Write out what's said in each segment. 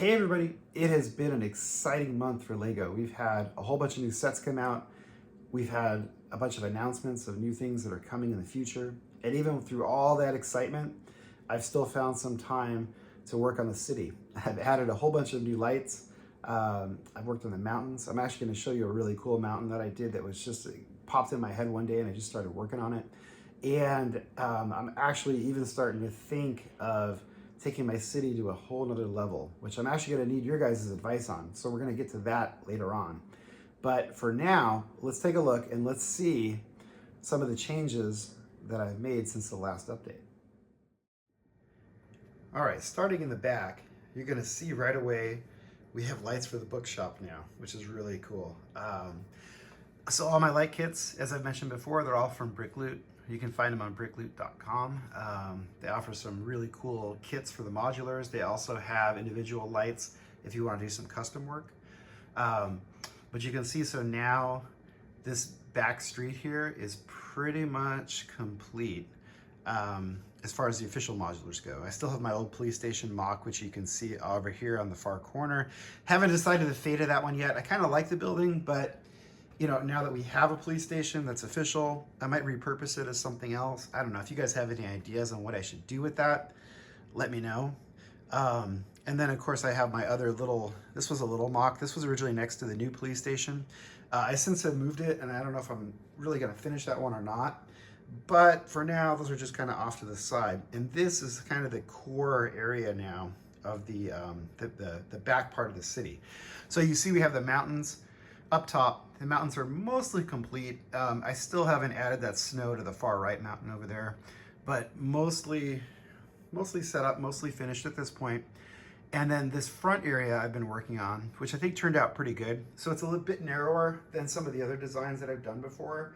Hey everybody, it has been an exciting month for LEGO. We've had a whole bunch of new sets come out. We've had a bunch of announcements of new things that are coming in the future. And even through all that excitement, I've still found some time to work on the city. I've added a whole bunch of new lights. I've worked on the mountains. I'm actually going to show you a really cool mountain that I did that was just popped in my head one day and I just started working on it. And I'm actually even starting to think of taking my city to a whole nother level, which I'm actually gonna need your guys' advice on. So we're gonna get to that later on. But for now, let's take a look and let's see some of the changes that I've made since the last update. All right, starting in the back, you're gonna see right away, we have lights for the bookshop now, which is really cool. So all my light kits, as I've mentioned before, they're all from BrickLoot. You can find them on brickloot.com. They offer some really cool kits for the modulars. They also have individual lights if you want to do some custom work. But you can see, so now this back street here is pretty much complete as far as the official modulars go. I still have my old police station mock, which you can see over here on the far corner. Haven't decided the fate of that one yet. I kind of like the building, but you know, now that we have a police station that's official, I might repurpose it as something else. I don't know. If you guys have any ideas on what I should do with that, let me know. And then, of course, I have my other little, this was a little mock. This was originally next to the new police station. I since have moved it, and I don't know if I'm really going to finish that one or not. But for now, those are just kind of off to the side. And this is kind of the core area now of the back part of the city. So you see we have the mountains up top. The mountains are mostly complete. I still haven't added that snow to the far right mountain over there, but mostly set up, mostly finished at this point. And then this front area I've been working on, which I think turned out pretty good. So it's a little bit narrower than some of the other designs that I've done before,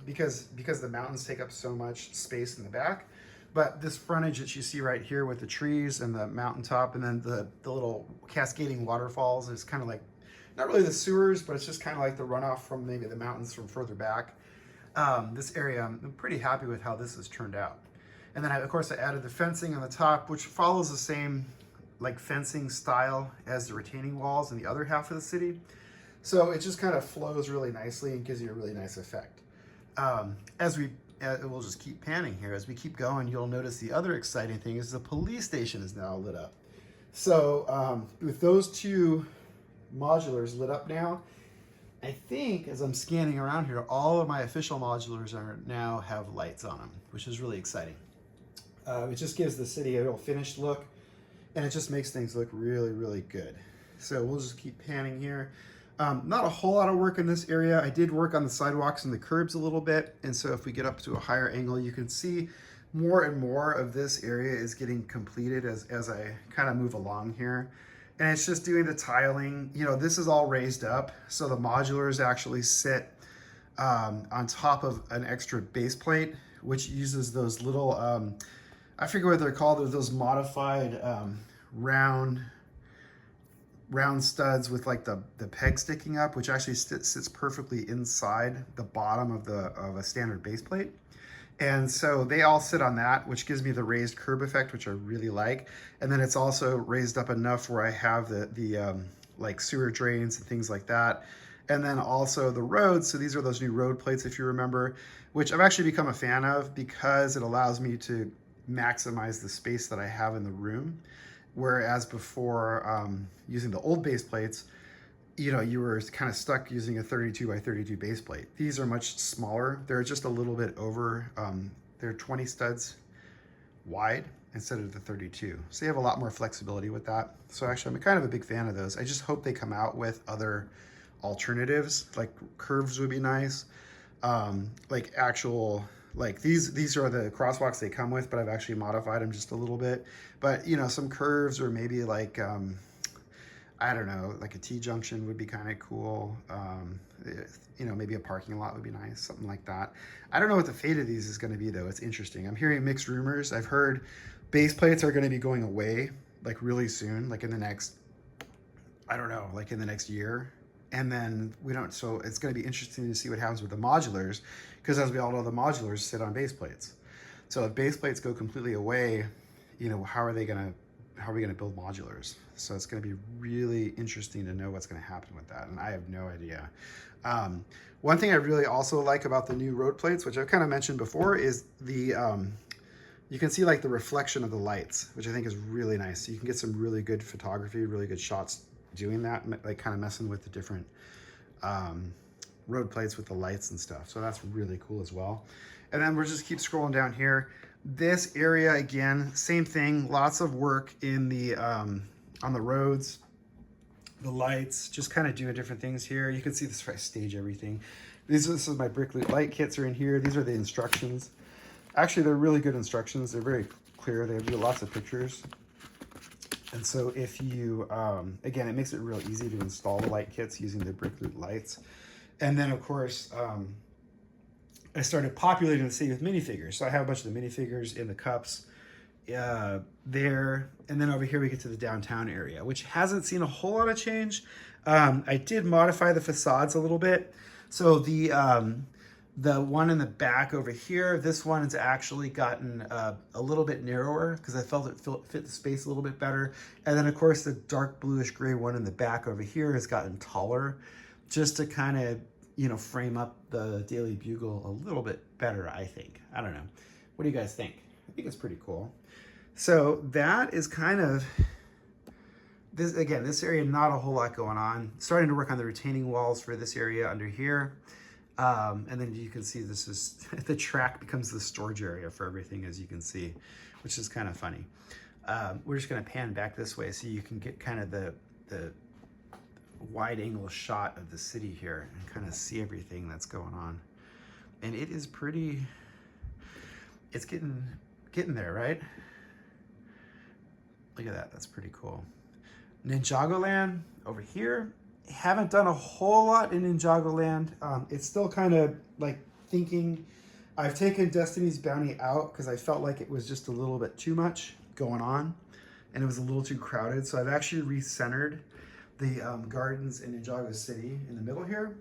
because the mountains take up so much space in the back. But this frontage that you see right here with the trees and the mountaintop and then the little cascading waterfalls is kind of like, not really the sewers, but it's just kind of like the runoff from maybe the mountains from further back. This area, I'm pretty happy with how this has turned out. And then of course I added the fencing on the top, which follows the same like fencing style as the retaining walls in the other half of the city. So it just kind of flows really nicely and gives you a really nice effect. We'll just keep panning here. As we keep going, you'll notice the other exciting thing is the police station is now lit up. So with those two modulars lit up now, I think as I'm scanning around here, all of my official modulars now have lights on them, which is really exciting. It just gives the city a real finished look, and it just makes things look really, really good. So we'll just keep panning here. Not a whole lot of work in this area. I did work on the sidewalks and the curbs a little bit, and so if we get up to a higher angle, you can see more and more of this area is getting completed as I kind of move along here. And it's just doing the tiling. You know, this is all raised up, so the modulars actually sit on top of an extra base plate, which uses those little, I forget what they're called, those modified round studs with like the peg sticking up, which actually sits perfectly inside the bottom of a standard base plate. And so they all sit on that, which gives me the raised curb effect, which I really like. And then it's also raised up enough where I have the like sewer drains and things like that. And then also the roads. So these are those new road plates, if you remember, which I've actually become a fan of because it allows me to maximize the space that I have in the room. Whereas before, using the old base plates, you know, you were kind of stuck using a 32 by 32 base plate. These are much smaller. They're just a little bit over, they're 20 studs wide instead of the 32. So you have a lot more flexibility with that. So actually I'm kind of a big fan of those. I just hope they come out with other alternatives, like curves would be nice. Like actual, like these are the crosswalks they come with, but I've actually modified them just a little bit. But you know, some curves or maybe like, I don't know, like a T-junction would be kind of cool. You know, maybe a parking lot would be nice, something like that. I don't know what the fate of these is going to be, though. It's interesting. I'm hearing mixed rumors. I've heard base plates are going to be going away, like really soon, like in the next, I don't know, like in the next year. And then so it's going to be interesting to see what happens with the modulars, because as we all know, the modulars sit on base plates. So if base plates go completely away, you know, how are they going to how are we going to build modulars? So it's going to be really interesting to know what's going to happen with that. And I have no idea. One thing I really also like about the new road plates, which I've kind of mentioned before, is the, you can see like the reflection of the lights, which I think is really nice. So you can get some really good photography, really good shots doing that, like kind of messing with the different road plates with the lights and stuff. So that's really cool as well. And then we'll just keep scrolling down here. This area, again, same thing, lots of work in the, on the roads, the lights, just kind of doing different things here. You can see this, I stage everything. This is my brick loot light kits are in here. These are the instructions. Actually, they're really good instructions. They're very clear. They have lots of pictures. And so if you, again, it makes it real easy to install the light kits using the brick loot lights. And then of course, I started populating the city with minifigures. So I have a bunch of the minifigures in the cups there. And then over here we get to the downtown area, which hasn't seen a whole lot of change. I did modify the facades a little bit. So the one in the back over here, this one has actually gotten a little bit narrower because I felt it fit the space a little bit better. And then of course the dark bluish gray one in the back over here has gotten taller, just to kind of, you know, frame up the Daily Bugle a little bit better, I think. I don't know. What do you guys think? I think it's pretty cool. So that is kind of, this again, this area, not a whole lot going on. Starting to work on the retaining walls for this area under here. And then you can see this is, the track becomes the storage area for everything, as you can see, which is kind of funny. We're just gonna pan back this way so you can get kind of the wide angle shot of the city here and kind of see everything that's going on. And it is pretty, it's getting there, right? Look at that, that's pretty cool. Ninjago Land over here. Haven't done a whole lot in Ninjago Land. It's still kind of like thinking, I've taken Destiny's Bounty out because I felt like it was just a little bit too much going on and it was a little too crowded. So I've actually recentered the gardens in Ninjago City in the middle here.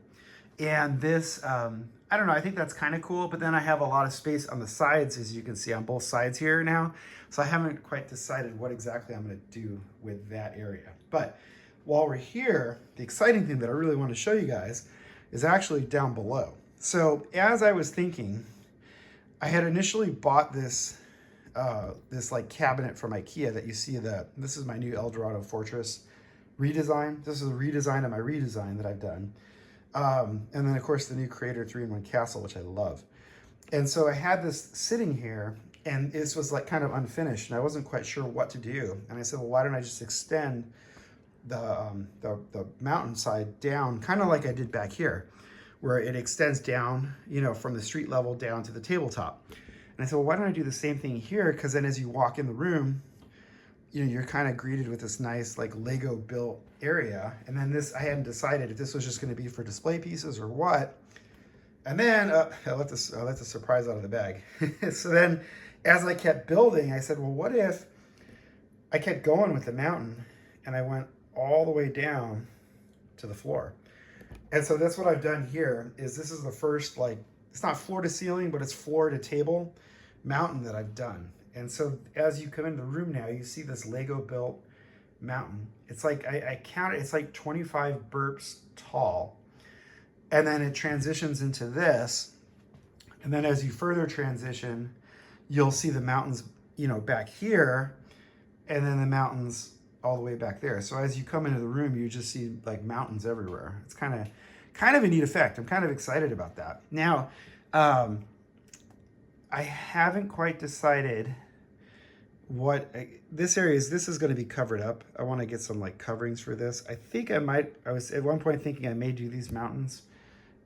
And this, I don't know, I think that's kind of cool, but then I have a lot of space on the sides, as you can see on both sides here now. So I haven't quite decided what exactly I'm gonna do with that area. But while we're here, the exciting thing that I really want to show you guys is actually down below. So as I was thinking, I had initially bought this, this like cabinet from IKEA that you see this is my new El Dorado Fortress redesign. This is a redesign of my redesign that I've done. And then of course the new Creator 3-in-1 Castle, which I love. And so I had this sitting here and this was like kind of unfinished and I wasn't quite sure what to do. And I said, well, why don't I just extend the mountainside down, kind of like I did back here, where it extends down, you know, from the street level down to the tabletop. And I said, well, why don't I do the same thing here? Because then as you walk in the room, you know, you're kind of greeted with this nice like Lego built area. And then this, I hadn't decided if this was just going to be for display pieces or what. And then I let the surprise out of the bag. So then as I kept building, I said, well, what if I kept going with the mountain and I went all the way down to the floor? And so that's what I've done here is this is the first, like, it's not floor to ceiling, but it's floor to table mountain that I've done. And so as you come into the room now, you see this Lego built mountain. It's like, I counted, it's like 25 burps tall. And then it transitions into this. And then as you further transition, you'll see the mountains, you know, back here, and then the mountains all the way back there. So as you come into the room, you just see like mountains everywhere. It's kind of a neat effect. I'm kind of excited about that. Now, I haven't quite decided what this area is. This is going to be covered up. I want to get some like coverings for this. I think I was at one point thinking I may do these mountains,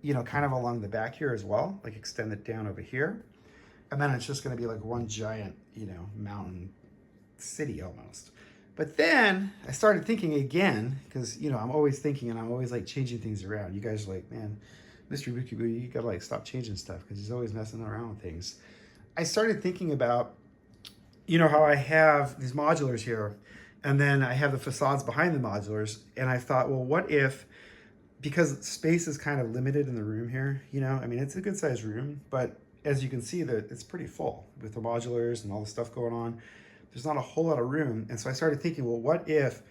you know, kind of along the back here as well, like extend it down over here. And then it's just going to be like one giant, you know, mountain city almost. But then I started thinking again, because, you know, I'm always thinking and I'm always like changing things around. You guys are like, man, MrBookieboo, you gotta like stop changing stuff because he's always messing around with things. I started thinking about, you know, how I have these modulars here and then I have the facades behind the modulars. And I thought, well, what if, because space is kind of limited in the room here, you know, I mean, it's a good sized room, but as you can see that it's pretty full with the modulars and all the stuff going on. there's not a whole lot of room. And so I started thinking, well, what if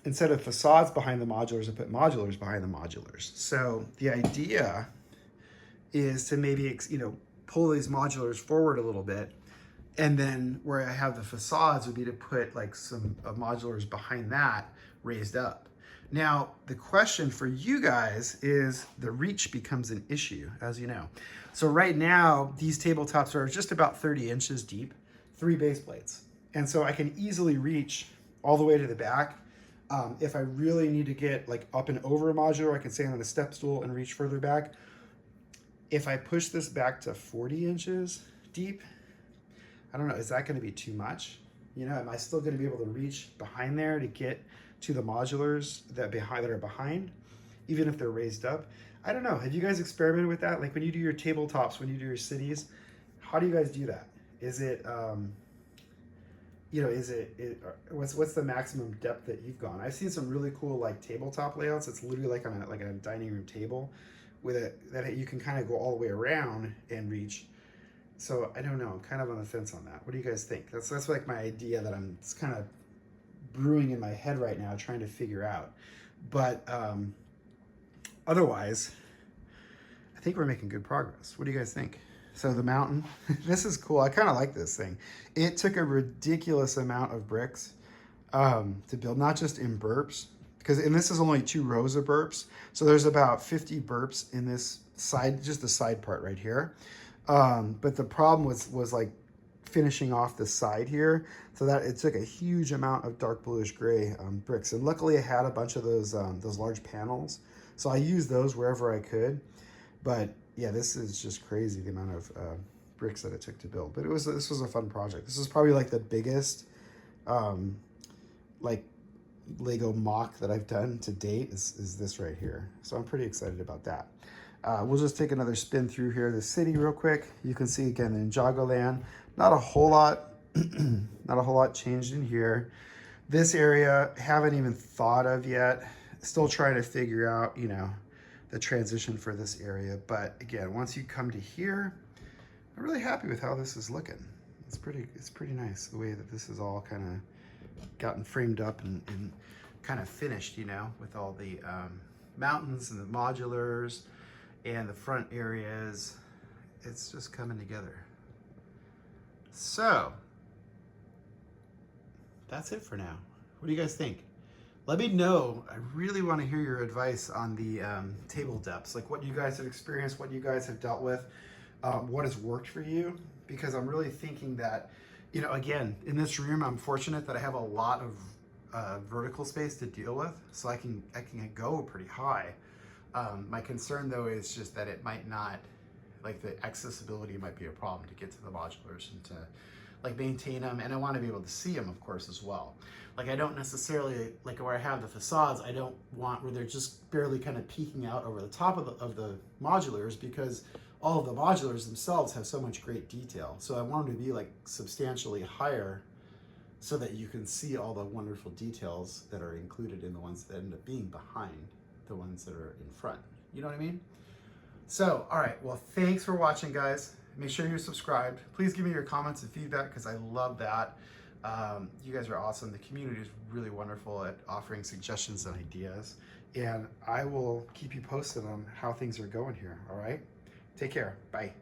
instead of facades behind the modulars, I put modulars behind the modulars? So the idea is to maybe, you know, pull these modulars forward a little bit. And then where I have the facades would be to put like some modulars behind that raised up. Now, the question for you guys is the reach becomes an issue, as you know. So right now, these tabletops are just about 30 inches deep, 3 base plates. And so I can easily reach all the way to the back. If I really need to get like up and over a modular, I can stand on a step stool and reach further back. If I push this back to 40 inches deep, I don't know, is that gonna be too much? You know, am I still gonna be able to reach behind there to get to the modulars that are behind, even if they're raised up? I don't know, have you guys experimented with that? Like when you do your tabletops, when you do your cities, how do you guys do that? Is it, you know, what's the maximum depth that you've gone? I've seen some really cool like tabletop layouts. It's literally like on a dining room table with that you can kind of go all the way around and reach. So I don't know, I'm kind of on the fence on that. What do you guys think? That's like my idea that it's kind of brewing in my head right now, trying to figure out. But otherwise, I think we're making good progress. What do you guys think? So the mountain, this is cool. I kind of like this thing. It took a ridiculous amount of bricks to build, not just in burps, and this is only 2 rows of burps. So there's about 50 burps in this side, just the side part right here. But the problem was like finishing off the side here, so that it took a huge amount of dark bluish gray bricks. And luckily I had a bunch of those large panels, so I used those wherever I could. But yeah, this is just crazy, the amount of bricks that it took to build. But this was a fun project. This is probably like the biggest like Lego mock that I've done to date is this right here. So I'm pretty excited about that. We'll just take another spin through here, the city real quick. You can see again the Ninjago land. Not a whole lot, not a whole lot changed in here. This area, haven't even thought of yet. Still trying to figure out, you know, the transition for this area. But again, once you come to here, I'm really happy with how this is looking. It's pretty nice the way that this is all kind of gotten framed up and kind of finished, you know, with all the mountains and the modulars and the front areas. It's just coming together. So that's it for now. What do you guys think? Let me know. I really want to hear your advice on the table depths, like what you guys have experienced, what you guys have dealt with, what has worked for you, because I'm really thinking that, you know, again, in this room, I'm fortunate that I have a lot of vertical space to deal with, so I can go pretty high. My concern though is just that it might not, like the accessibility might be a problem to get to the modulars and to like maintain them, and I want to be able to see them, of course, as well. Like I don't necessarily, like where I have the facades, I don't want where they're just barely kind of peeking out over the top of the modulars, because all of the modulars themselves have so much great detail. So I want them to be like substantially higher so that you can see all the wonderful details that are included in the ones that end up being behind the ones that are in front. You know what I mean? So, all right, well, thanks for watching, guys. Make sure you're subscribed. Please give me your comments and feedback, because I love that. You guys are awesome. The community is really wonderful at offering suggestions and ideas. And I will keep you posted on how things are going here, all right? Take care. Bye.